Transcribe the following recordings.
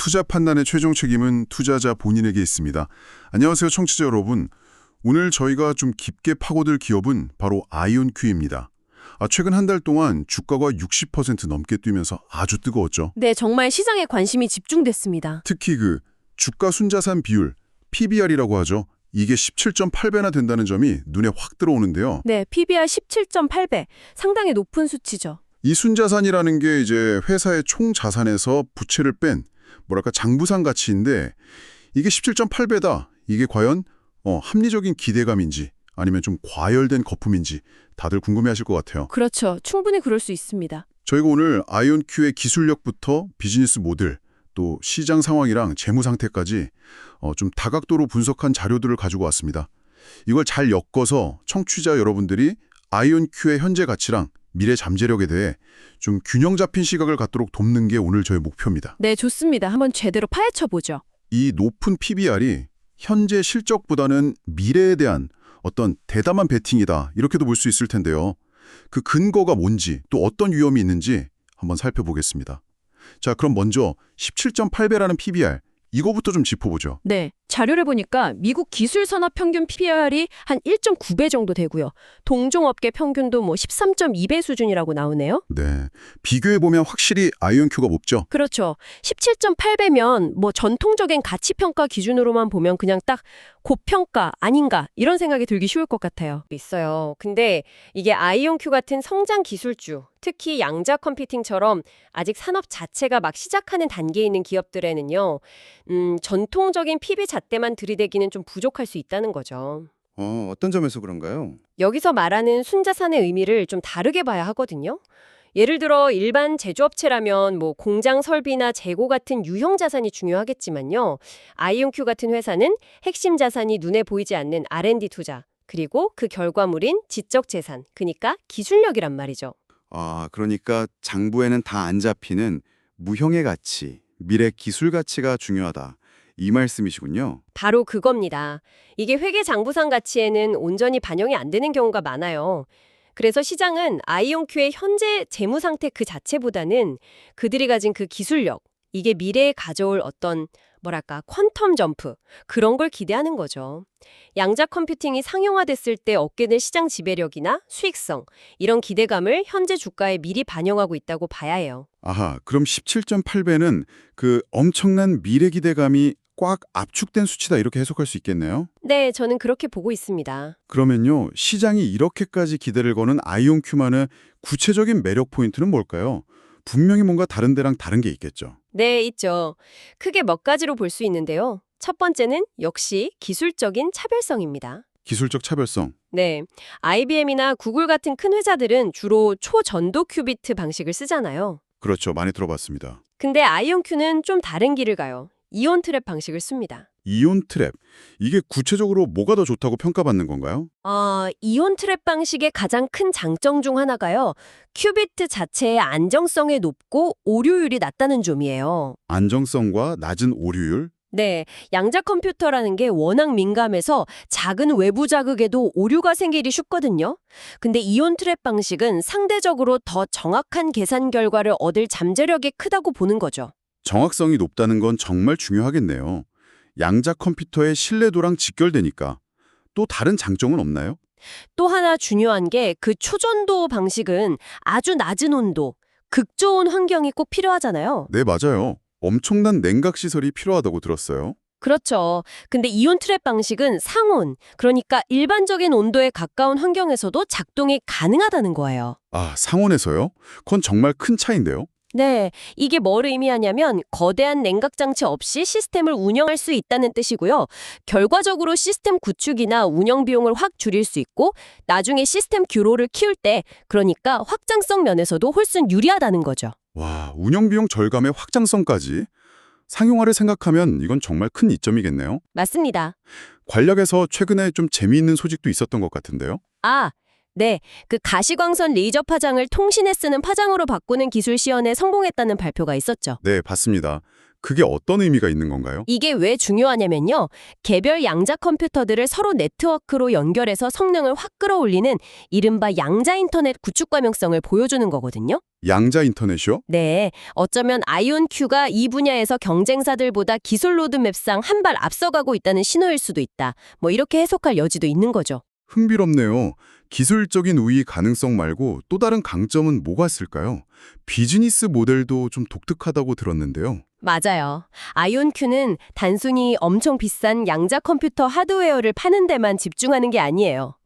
투자 판단의 최종 책임은 투자자 본인에게 있습니다. 안녕하세요, 청취자 여러분. 오늘 저희가 좀 깊게 파고들 기업은 바로 아이온큐입니다. 최근 한 달 동안 주가가 60% 넘게 뛰면서 아주 뜨거웠죠. 네, 정말 시장에 관심이 집중됐습니다. 특히 그 주가 순자산 비율, PBR이라고 하죠. 이게 17.8배나 된다는 점이 눈에 확 들어오는데요. 네, PBR 17.8배. 상당히 높은 수치죠. 이 순자산이라는 게 이제 회사의 총 자산에서 부채를 뺀 장부상 가치인데 이게 17.8배다. 이게 과연 합리적인 기대감인지 아니면 좀 과열된 거품인지 다들 궁금해하실 것 같아요. 그렇죠. 충분히 그럴 수 있습니다. 저희가 오늘 아이온큐의 기술력부터 비즈니스 모델, 또 시장 상황이랑 재무 상태까지 좀 다각도로 분석한 자료들을 가지고 왔습니다. 이걸 잘 엮어서 청취자 여러분들이 아이온큐의 현재 가치랑 미래 잠재력에 대해 좀 균형 잡힌 시각을 갖도록 돕는 게 오늘 저의 목표입니다. 네, 좋습니다. 한번 제대로 파헤쳐보죠. 이 높은 PBR이 현재 실적보다는 미래에 대한 어떤 대담한 베팅이다 이렇게도 볼 수 있을 텐데요. 그 근거가 뭔지 또 어떤 위험이 있는지 한번 살펴보겠습니다. 자, 그럼 먼저 17.8배라는 PBR 이거부터 좀 짚어보죠. 네, 자료를 보니까 미국 기술산업 평균 PBR이 한 1.9배 정도 되고요. 동종업계 평균도 13.2배 수준이라고 나오네요. 네, 비교해보면 확실히 아이온큐가 높죠. 그렇죠. 17.8배면 전통적인 가치평가 기준으로만 보면 그냥 딱 고평가 아닌가 이런 생각이 들기 쉬울 것 같아요. 있어요. 근데 이게 아이온큐 같은 성장 기술주, 특히 양자 컴퓨팅처럼 아직 산업 자체가 막 시작하는 단계에 있는 기업들에는요. 전통적인 PB 잣대만 들이대기는 좀 부족할 수 있다는 거죠. 어떤 점에서 그런가요? 여기서 말하는 순자산의 의미를 좀 다르게 봐야 하거든요. 예를 들어 일반 제조업체라면 공장 설비나 재고 같은 유형 자산이 중요하겠지만요. 아이온큐 같은 회사는 핵심 자산이 눈에 보이지 않는 R&D 투자, 그리고 그 결과물인 지적 재산, 그러니까 기술력이란 말이죠. 그러니까 장부에는 다 안 잡히는 무형의 가치, 미래 기술 가치가 중요하다. 이 말씀이시군요. 바로 그겁니다. 이게 회계 장부상 가치에는 온전히 반영이 안 되는 경우가 많아요. 그래서 시장은 아이온큐의 현재 재무 상태 그 자체보다는 그들이 가진 그 기술력, 이게 미래에 가져올 어떤 퀀텀 점프, 그런 걸 기대하는 거죠. 양자 컴퓨팅이 상용화됐을 때 얻게 될 시장 지배력이나 수익성, 이런 기대감을 현재 주가에 미리 반영하고 있다고 봐야 해요. 그럼 17.8배는 그 엄청난 미래 기대감이 꽉 압축된 수치다 이렇게 해석할 수 있겠네요? 네, 저는 그렇게 보고 있습니다. 그러면요, 시장이 이렇게까지 기대를 거는 아이온큐만의 구체적인 매력 포인트는 뭘까요? 분명히 뭔가 다른 데랑 다른 게 있겠죠. 네, 있죠. 크게 몇 가지로 볼 수 있는데요. 첫 번째는 역시 기술적인 차별성입니다. 기술적 차별성. 네, IBM이나 구글 같은 큰 회사들은 주로 초전도 큐비트 방식을 쓰잖아요. 그렇죠. 많이 들어봤습니다. 근데 아이온큐는 좀 다른 길을 가요. 이온 트랩 방식을 씁니다. 이온 트랩. 이게 구체적으로 뭐가 더 좋다고 평가받는 건가요? 이온 트랩 방식의 가장 큰 장점 중 하나가요. 큐비트 자체의 안정성이 높고 오류율이 낮다는 점이에요. 안정성과 낮은 오류율? 네, 양자 컴퓨터라는 게 워낙 민감해서 작은 외부 자극에도 오류가 생기기 쉽거든요. 근데 이온 트랩 방식은 상대적으로 더 정확한 계산 결과를 얻을 잠재력이 크다고 보는 거죠. 정확성이 높다는 건 정말 중요하겠네요. 양자 컴퓨터의 신뢰도랑 직결되니까. 또 다른 장점은 없나요? 또 하나 중요한 게 그 초전도 방식은 아주 낮은 온도, 극저온 환경이 꼭 필요하잖아요. 네, 맞아요. 엄청난 냉각 시설이 필요하다고 들었어요. 그렇죠. 근데 이온 트랩 방식은 상온, 그러니까 일반적인 온도에 가까운 환경에서도 작동이 가능하다는 거예요. 상온에서요? 그건 정말 큰 차이인데요. 네, 이게 뭘 의미하냐면 거대한 냉각 장치 없이 시스템을 운영할 수 있다는 뜻이고요. 결과적으로 시스템 구축이나 운영 비용을 확 줄일 수 있고 나중에 시스템 규모를 키울 때 그러니까 확장성 면에서도 훨씬 유리하다는 거죠. 와, 운영 비용 절감의 확장성까지. 상용화를 생각하면 이건 정말 큰 이점이겠네요. 맞습니다. 관련해서 최근에 좀 재미있는 소식도 있었던 것 같은데요. 네, 그 가시광선 레이저 파장을 통신에 쓰는 파장으로 바꾸는 기술 시연에 성공했다는 발표가 있었죠. 네, 봤습니다. 그게 어떤 의미가 있는 건가요? 이게 왜 중요하냐면요. 개별 양자 컴퓨터들을 서로 네트워크로 연결해서 성능을 확 끌어올리는 이른바 양자 인터넷 구축 가능성을 보여주는 거거든요. 양자 인터넷이요? 네, 어쩌면 아이온큐가 이 분야에서 경쟁사들보다 기술 로드맵상 한 발 앞서가고 있다는 신호일 수도 있다. 뭐 이렇게 해석할 여지도 있는 거죠. 흥미롭네요. 기술적인 우위 가능성 말고 또 다른 강점은 뭐가 있을까요? 비즈니스 모델도 좀 독특하다고 들었는데요. 맞아요. 아이온큐는 단순히 엄청 비싼 양자 컴퓨터 하드웨어를 파는 데만 집중하는 게 아니에요.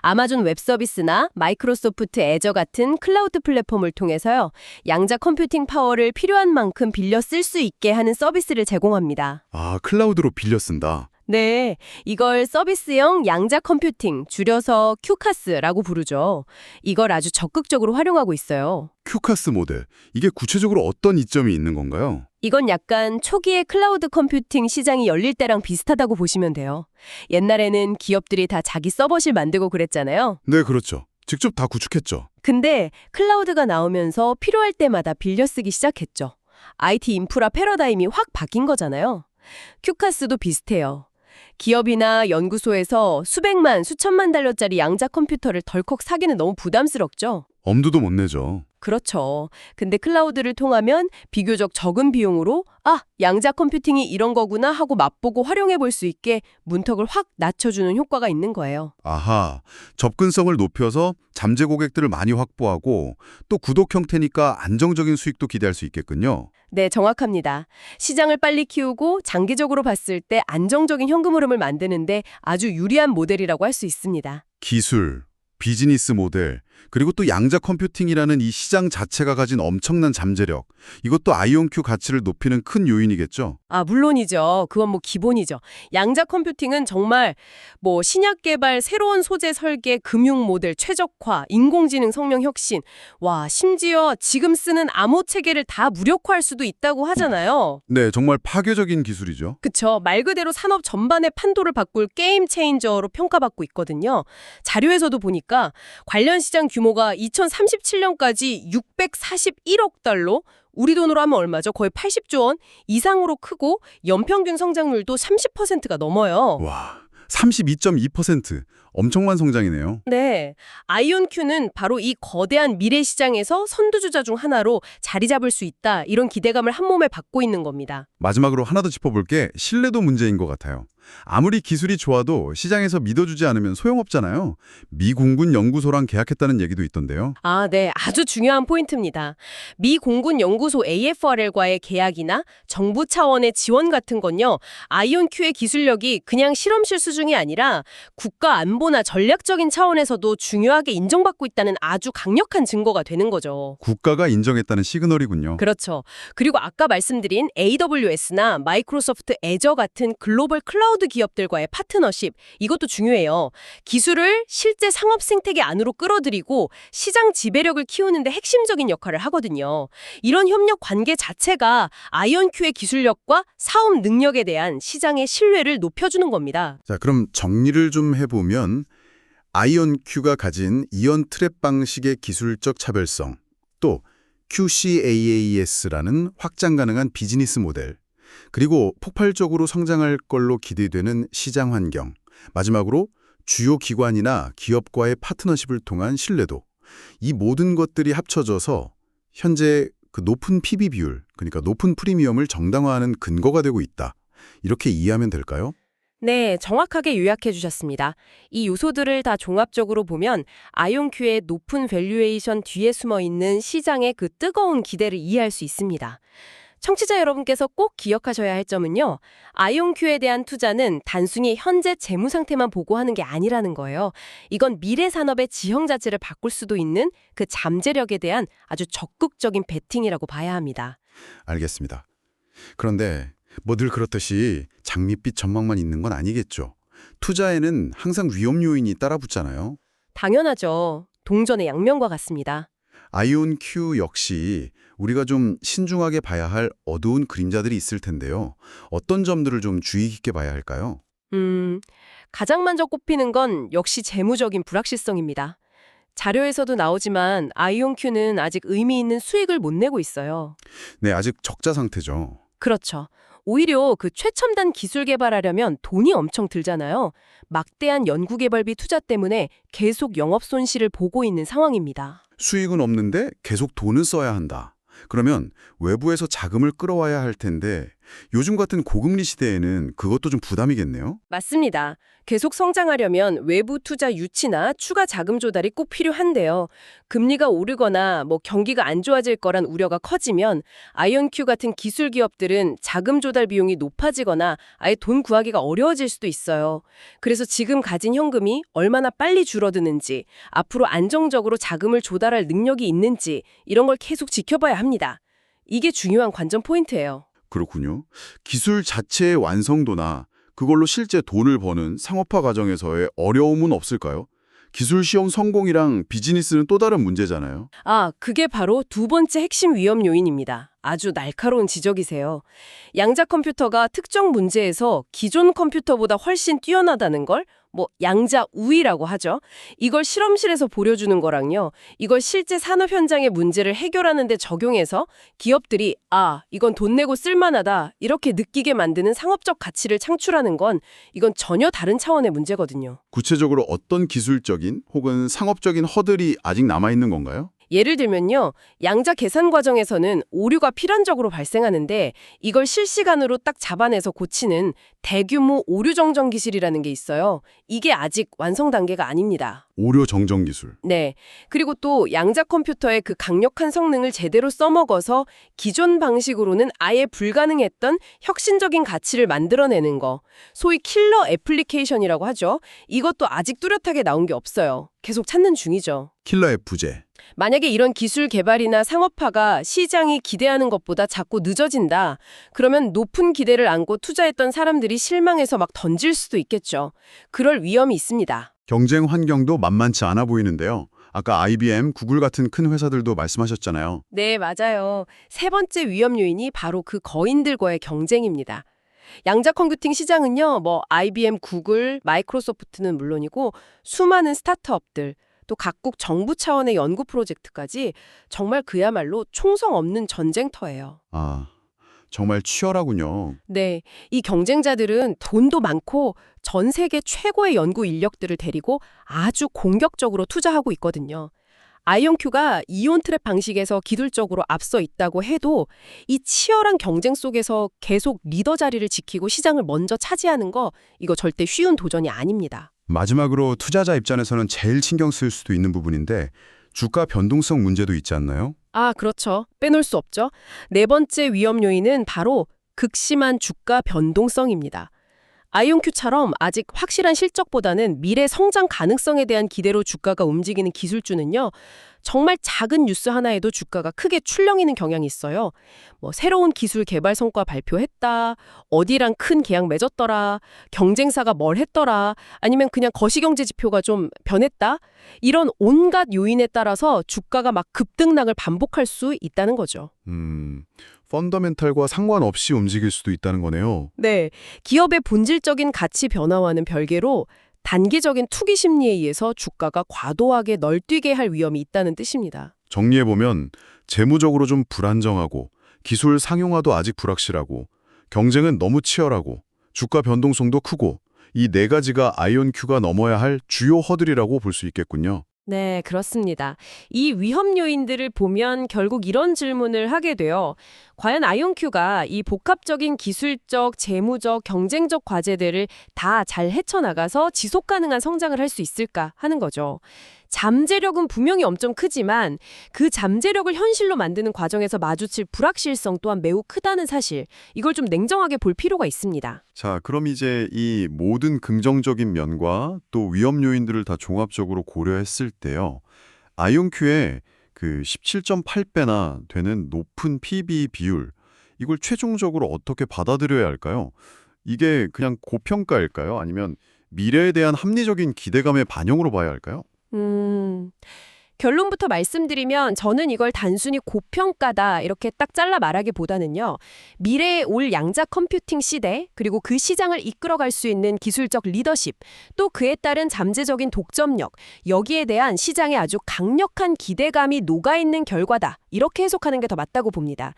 아마존 웹 서비스나 마이크로소프트 애저 같은 클라우드 플랫폼을 통해서요. 양자 컴퓨팅 파워를 필요한 만큼 빌려 쓸 수 있게 하는 서비스를 제공합니다. 아, 클라우드로 빌려 쓴다. 네, 이걸 서비스형 양자 컴퓨팅, 줄여서 큐카스라고 부르죠. 이걸 아주 적극적으로 활용하고 있어요. 큐카스 모델. 이게 구체적으로 어떤 이점이 있는 건가요? 이건 약간 초기의 클라우드 컴퓨팅 시장이 열릴 때랑 비슷하다고 보시면 돼요. 옛날에는 기업들이 다 자기 서버실 만들고 그랬잖아요. 네, 그렇죠. 직접 다 구축했죠. 근데 클라우드가 나오면서 필요할 때마다 빌려 쓰기 시작했죠. IT 인프라 패러다임이 확 바뀐 거잖아요. 큐카스도 비슷해요. 기업이나 연구소에서 수백만, 수천만 달러짜리 양자 컴퓨터를 덜컥 사기는 너무 부담스럽죠. 엄두도 못 내죠. 그렇죠. 근데 클라우드를 통하면 비교적 적은 비용으로 양자 컴퓨팅이 이런 거구나 하고 맛보고 활용해 볼 수 있게 문턱을 확 낮춰주는 효과가 있는 거예요. 아하, 접근성을 높여서 잠재 고객들을 많이 확보하고 또 구독 형태니까 안정적인 수익도 기대할 수 있겠군요. 네, 정확합니다. 시장을 빨리 키우고 장기적으로 봤을 때 안정적인 현금 흐름을 만드는데 아주 유리한 모델이라고 할 수 있습니다. 기술, 비즈니스 모델, 그리고 또 양자 컴퓨팅이라는 이 시장 자체가 가진 엄청난 잠재력, 이것도 아이온큐 가치를 높이는 큰 요인이겠죠? 물론이죠. 그건 뭐 기본이죠. 양자 컴퓨팅은 정말 신약 개발, 새로운 소재 설계, 금융 모델 최적화, 인공지능 성능 혁신, 심지어 지금 쓰는 암호 체계를 다 무력화할 수도 있다고 하잖아요. 네, 정말 파괴적인 기술이죠. 그쵸. 말 그대로 산업 전반의 판도를 바꿀 게임 체인저로 평가받고 있거든요. 자료에서도 보니까 관련 시장 규모가 2037년까지 641억 달러, 우리 돈으로 하면 얼마죠? 거의 80조 원 이상으로 크고 연평균 성장률도 30%가 넘어요. 와, 32.2%. 엄청난 성장이네요. 네, 아이온큐는 바로 이 거대한 미래 시장에서 선두주자 중 하나로 자리 잡을 수 있다. 이런 기대감을 한몸에 받고 있는 겁니다. 마지막으로 하나 더 짚어볼 게 신뢰도 문제인 것 같아요. 아무리 기술이 좋아도 시장에서 믿어주지 않으면 소용없잖아요. 미 공군 연구소랑 계약했다는 얘기도 있던데요. 네, 아주 중요한 포인트입니다. 미 공군 연구소 AFRL과의 계약이나 정부 차원의 지원 같은 건요. 아이온큐의 기술력이 그냥 실험실 수준이 아니라 국가 안보나 전략적인 차원에서도 중요하게 인정받고 있다는 아주 강력한 증거가 되는 거죠. 국가가 인정했다는 시그널이군요. 그렇죠. 그리고 아까 말씀드린 AWS나 마이크로소프트 애저 같은 글로벌 클라우드 기업들과의 파트너십, 이것도 중요해요. 기술을 실제 상업 생태계 안으로 끌어들이고 시장 지배력을 키우는 데 핵심적인 역할을 하거든요. 이런 협력 관계 자체가 아이온큐의 기술력과 사업 능력에 대한 시장의 신뢰를 높여주는 겁니다. 자, 그럼 정리를 좀 해보면 아이온큐가 가진 이온 트랩 방식의 기술적 차별성, 또 QCAAS라는 확장 가능한 비즈니스 모델, 그리고 폭발적으로 성장할 걸로 기대되는 시장 환경, 마지막으로 주요 기관이나 기업과의 파트너십을 통한 신뢰도, 이 모든 것들이 합쳐져서 현재 그 높은 PB 비율, 그러니까 높은 프리미엄을 정당화하는 근거가 되고 있다. 이렇게 이해하면 될까요? 네, 정확하게 요약해 주셨습니다. 이 요소들을 다 종합적으로 보면 아이온큐의 높은 밸류에이션 뒤에 숨어 있는 시장의 그 뜨거운 기대를 이해할 수 있습니다. 청취자 여러분께서 꼭 기억하셔야 할 점은요. 아이온큐에 대한 투자는 단순히 현재 재무 상태만 보고 하는 게 아니라는 거예요. 이건 미래 산업의 지형 자체를 바꿀 수도 있는 그 잠재력에 대한 아주 적극적인 베팅이라고 봐야 합니다. 알겠습니다. 그런데 늘 그렇듯이 장밋빛 전망만 있는 건 아니겠죠. 투자에는 항상 위험 요인이 따라붙잖아요. 당연하죠. 동전의 양면과 같습니다. 아이온큐 역시 우리가 좀 신중하게 봐야 할 어두운 그림자들이 있을 텐데요. 어떤 점들을 좀 주의 깊게 봐야 할까요? 가장 먼저 꼽히는 건 역시 재무적인 불확실성입니다. 자료에서도 나오지만 아이온큐는 아직 의미 있는 수익을 못 내고 있어요. 네, 아직 적자 상태죠. 그렇죠. 오히려 그 최첨단 기술 개발하려면 돈이 엄청 들잖아요. 막대한 연구개발비 투자 때문에 계속 영업 손실을 보고 있는 상황입니다. 수익은 없는데 계속 돈은 써야 한다. 그러면 외부에서 자금을 끌어와야 할 텐데 요즘 같은 고금리 시대에는 그것도 좀 부담이겠네요. 맞습니다. 계속 성장하려면 외부 투자 유치나 추가 자금 조달이 꼭 필요한데요. 금리가 오르거나 경기가 안 좋아질 거란 우려가 커지면 아이온큐 같은 기술 기업들은 자금 조달 비용이 높아지거나 아예 돈 구하기가 어려워질 수도 있어요. 그래서 지금 가진 현금이 얼마나 빨리 줄어드는지, 앞으로 안정적으로 자금을 조달할 능력이 있는지 이런 걸 계속 지켜봐야 합니다. 이게 중요한 관전 포인트예요. 그렇군요. 기술 자체의 완성도나 그걸로 실제 돈을 버는 상업화 과정에서의 어려움은 없을까요? 기술 시험 성공이랑 비즈니스는 또 다른 문제잖아요. 그게 바로 두 번째 핵심 위험 요인입니다. 아주 날카로운 지적이세요. 양자 컴퓨터가 특정 문제에서 기존 컴퓨터보다 훨씬 뛰어나다는 걸 양자 우위라고 하죠. 이걸 실험실에서 보여주는 거랑요. 이걸 실제 산업 현장의 문제를 해결하는 데 적용해서 기업들이 이건 돈 내고 쓸만하다 이렇게 느끼게 만드는 상업적 가치를 창출하는 건 이건 전혀 다른 차원의 문제거든요. 구체적으로 어떤 기술적인 혹은 상업적인 허들이 아직 남아있는 건가요? 예를 들면요. 양자 계산 과정에서는 오류가 필연적으로 발생하는데 이걸 실시간으로 딱 잡아내서 고치는 대규모 오류 정정 기술이라는 게 있어요. 이게 아직 완성 단계가 아닙니다. 오류 정정 기술. 네. 그리고 또 양자 컴퓨터의 그 강력한 성능을 제대로 써먹어서 기존 방식으로는 아예 불가능했던 혁신적인 가치를 만들어내는 거. 소위 킬러 애플리케이션이라고 하죠. 이것도 아직 뚜렷하게 나온 게 없어요. 계속 찾는 중이죠. 킬러 F제. 만약에 이런 기술 개발이나 상업화가 시장이 기대하는 것보다 자꾸 늦어진다. 그러면 높은 기대를 안고 투자했던 사람들이 실망해서 막 던질 수도 있겠죠. 그럴 위험이 있습니다. 경쟁 환경도 만만치 않아 보이는데요. 아까 IBM, 구글 같은 큰 회사들도 말씀하셨잖아요. 네, 맞아요. 세 번째 위험 요인이 바로 그 거인들과의 경쟁입니다. 양자 컴퓨팅 시장은요, IBM, 구글, 마이크로소프트는 물론이고 수많은 스타트업들, 또 각국 정부 차원의 연구 프로젝트까지 정말 그야말로 총성 없는 전쟁터예요. 정말 치열하군요. 네, 이 경쟁자들은 돈도 많고 전 세계 최고의 연구 인력들을 데리고 아주 공격적으로 투자하고 있거든요. 아이온큐가 이온 트랩 방식에서 기술적으로 앞서 있다고 해도 이 치열한 경쟁 속에서 계속 리더 자리를 지키고 시장을 먼저 차지하는 거 이거 절대 쉬운 도전이 아닙니다. 마지막으로 투자자 입장에서는 제일 신경 쓸 수도 있는 부분인데 주가 변동성 문제도 있지 않나요? 그렇죠. 빼놓을 수 없죠. 네 번째 위험 요인은 바로 극심한 주가 변동성입니다. 아이온큐처럼 아직 확실한 실적보다는 미래 성장 가능성에 대한 기대로 주가가 움직이는 기술주는요. 정말 작은 뉴스 하나에도 주가가 크게 출렁이는 경향이 있어요. 새로운 기술 개발 성과 발표했다, 어디랑 큰 계약 맺었더라, 경쟁사가 뭘 했더라, 아니면 그냥 거시경제 지표가 좀 변했다. 이런 온갖 요인에 따라서 주가가 막 급등락을 반복할 수 있다는 거죠. 펀더멘탈과 상관없이 움직일 수도 있다는 거네요. 네, 기업의 본질적인 가치 변화와는 별개로 단기적인 투기 심리에 의해서 주가가 과도하게 널뛰게 할 위험이 있다는 뜻입니다. 정리해보면 재무적으로 좀 불안정하고 기술 상용화도 아직 불확실하고 경쟁은 너무 치열하고 주가 변동성도 크고 이 네 가지가 아이온큐가 넘어야 할 주요 허들이라고 볼 수 있겠군요. 네, 그렇습니다. 이 위험 요인들을 보면 결국 이런 질문을 하게 돼요. 과연 아이온큐가 이 복합적인 기술적, 재무적, 경쟁적 과제들을 다 잘 헤쳐나가서 지속 가능한 성장을 할 수 있을까 하는 거죠. 잠재력은 분명히 엄청 크지만 그 잠재력을 현실로 만드는 과정에서 마주칠 불확실성 또한 매우 크다는 사실, 이걸 좀 냉정하게 볼 필요가 있습니다. 자, 그럼 이제 이 모든 긍정적인 면과 또 위험 요인들을 다 종합적으로 고려했을 때요. 아이온큐의 그 17.8배나 되는 높은 PB 비율, 이걸 최종적으로 어떻게 받아들여야 할까요? 이게 그냥 고평가일까요? 아니면 미래에 대한 합리적인 기대감의 반영으로 봐야 할까요? 결론부터 말씀드리면 저는 이걸 단순히 고평가다 이렇게 딱 잘라 말하기보다는요. 미래에 올 양자 컴퓨팅 시대 그리고 그 시장을 이끌어갈 수 있는 기술적 리더십 또 그에 따른 잠재적인 독점력 여기에 대한 시장의 아주 강력한 기대감이 녹아있는 결과다 이렇게 해석하는 게 더 맞다고 봅니다.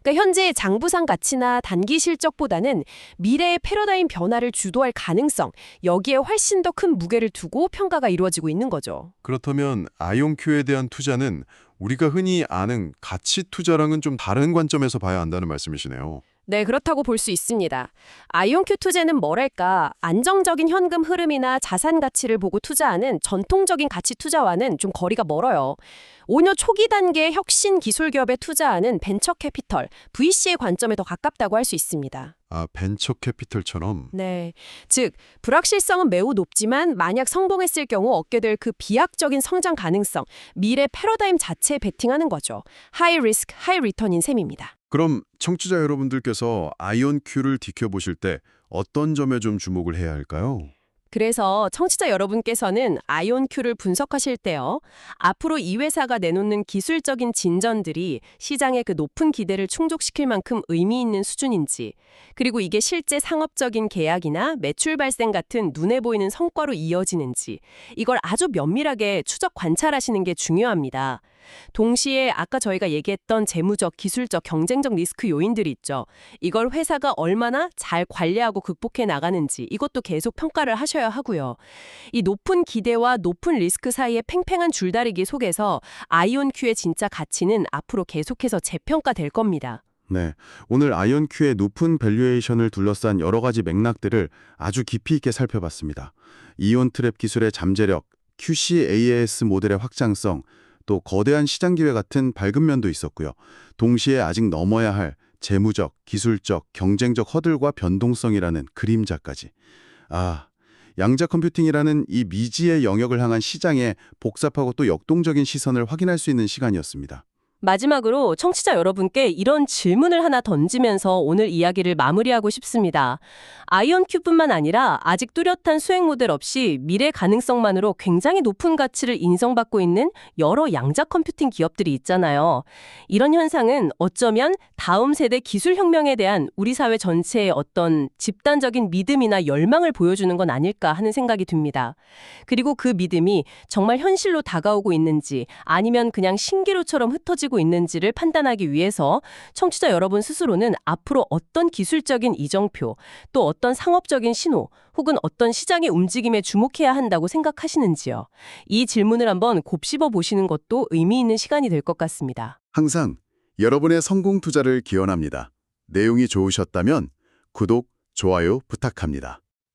그러니까 현재 장부상 가치나 단기 실적보다는 미래의 패러다임 변화를 주도할 가능성, 여기에 훨씬 더 큰 무게를 두고 평가가 이루어지고 있는 거죠. 그렇다면 아이온큐에 대한 투자는 우리가 흔히 아는 가치 투자랑은 좀 다른 관점에서 봐야 한다는 말씀이시네요. 네, 그렇다고 볼 수 있습니다. 아이온큐 투자는 뭐랄까, 안정적인 현금 흐름이나 자산 가치를 보고 투자하는 전통적인 가치 투자와는 좀 거리가 멀어요. 오히려 초기 단계의 혁신 기술 기업에 투자하는 벤처 캐피털, VC의 관점에 더 가깝다고 할 수 있습니다. 아, 벤처 캐피털처럼. 네. 즉, 불확실성은 매우 높지만 만약 성공했을 경우 얻게 될 그 비약적인 성장 가능성, 미래 패러다임 자체에 베팅하는 거죠. 하이 리스크, 하이 리턴인 셈입니다. 그럼 청취자 여러분들께서 아이온큐를 지켜보실 때 어떤 점에 좀 주목을 해야 할까요? 그래서 청취자 여러분께서는 아이온큐를 분석하실 때요. 앞으로 이 회사가 내놓는 기술적인 진전들이 시장의 그 높은 기대를 충족시킬 만큼 의미 있는 수준인지, 그리고 이게 실제 상업적인 계약이나 매출 발생 같은 눈에 보이는 성과로 이어지는지, 이걸 아주 면밀하게 추적 관찰하시는 게 중요합니다. 동시에 아까 저희가 얘기했던 재무적, 기술적, 경쟁적 리스크 요인들이 있죠. 이걸 회사가 얼마나 잘 관리하고 극복해 나가는지 이것도 계속 평가를 하셔야 하고요. 이 높은 기대와 높은 리스크 사이의 팽팽한 줄다리기 속에서 아이온큐의 진짜 가치는 앞으로 계속해서 재평가될 겁니다. 네, 오늘 아이온큐의 높은 밸류에이션을 둘러싼 여러 가지 맥락들을 아주 깊이 있게 살펴봤습니다. 이온 트랩 기술의 잠재력, QCAS 모델의 확장성, 또 거대한 시장 기회 같은 밝은 면도 있었고요. 동시에 아직 넘어야 할 재무적, 기술적, 경쟁적 허들과 변동성이라는 그림자까지. 양자 컴퓨팅이라는 이 미지의 영역을 향한 시장의 복잡하고 또 역동적인 시선을 확인할 수 있는 시간이었습니다. 마지막으로 청취자 여러분께 이런 질문을 하나 던지면서 오늘 이야기를 마무리하고 싶습니다. 아이온큐뿐만 아니라 아직 뚜렷한 수행 모델 없이 미래 가능성만으로 굉장히 높은 가치를 인정받고 있는 여러 양자 컴퓨팅 기업들이 있잖아요. 이런 현상은 어쩌면 다음 세대 기술혁명에 대한 우리 사회 전체의 어떤 집단적인 믿음이나 열망을 보여주는 건 아닐까 하는 생각이 듭니다. 그리고 그 믿음이 정말 현실로 다가오고 있는지 아니면 그냥 신기루처럼 흩어지고 있는지를 판단하기 위해서 청취자 여러분 스스로는 앞으로 어떤 기술적인 이정표, 또 어떤 상업적인 신호, 혹은 어떤 시장의 움직임에 주목해야 한다고 생각하시는지요. 이 질문을 한번 곱씹어 보시는 것도 의미 있는 시간이 될 것 같습니다. 항상 여러분의 성공 투자를 기원합니다. 내용이 좋으셨다면 구독, 좋아요 부탁합니다.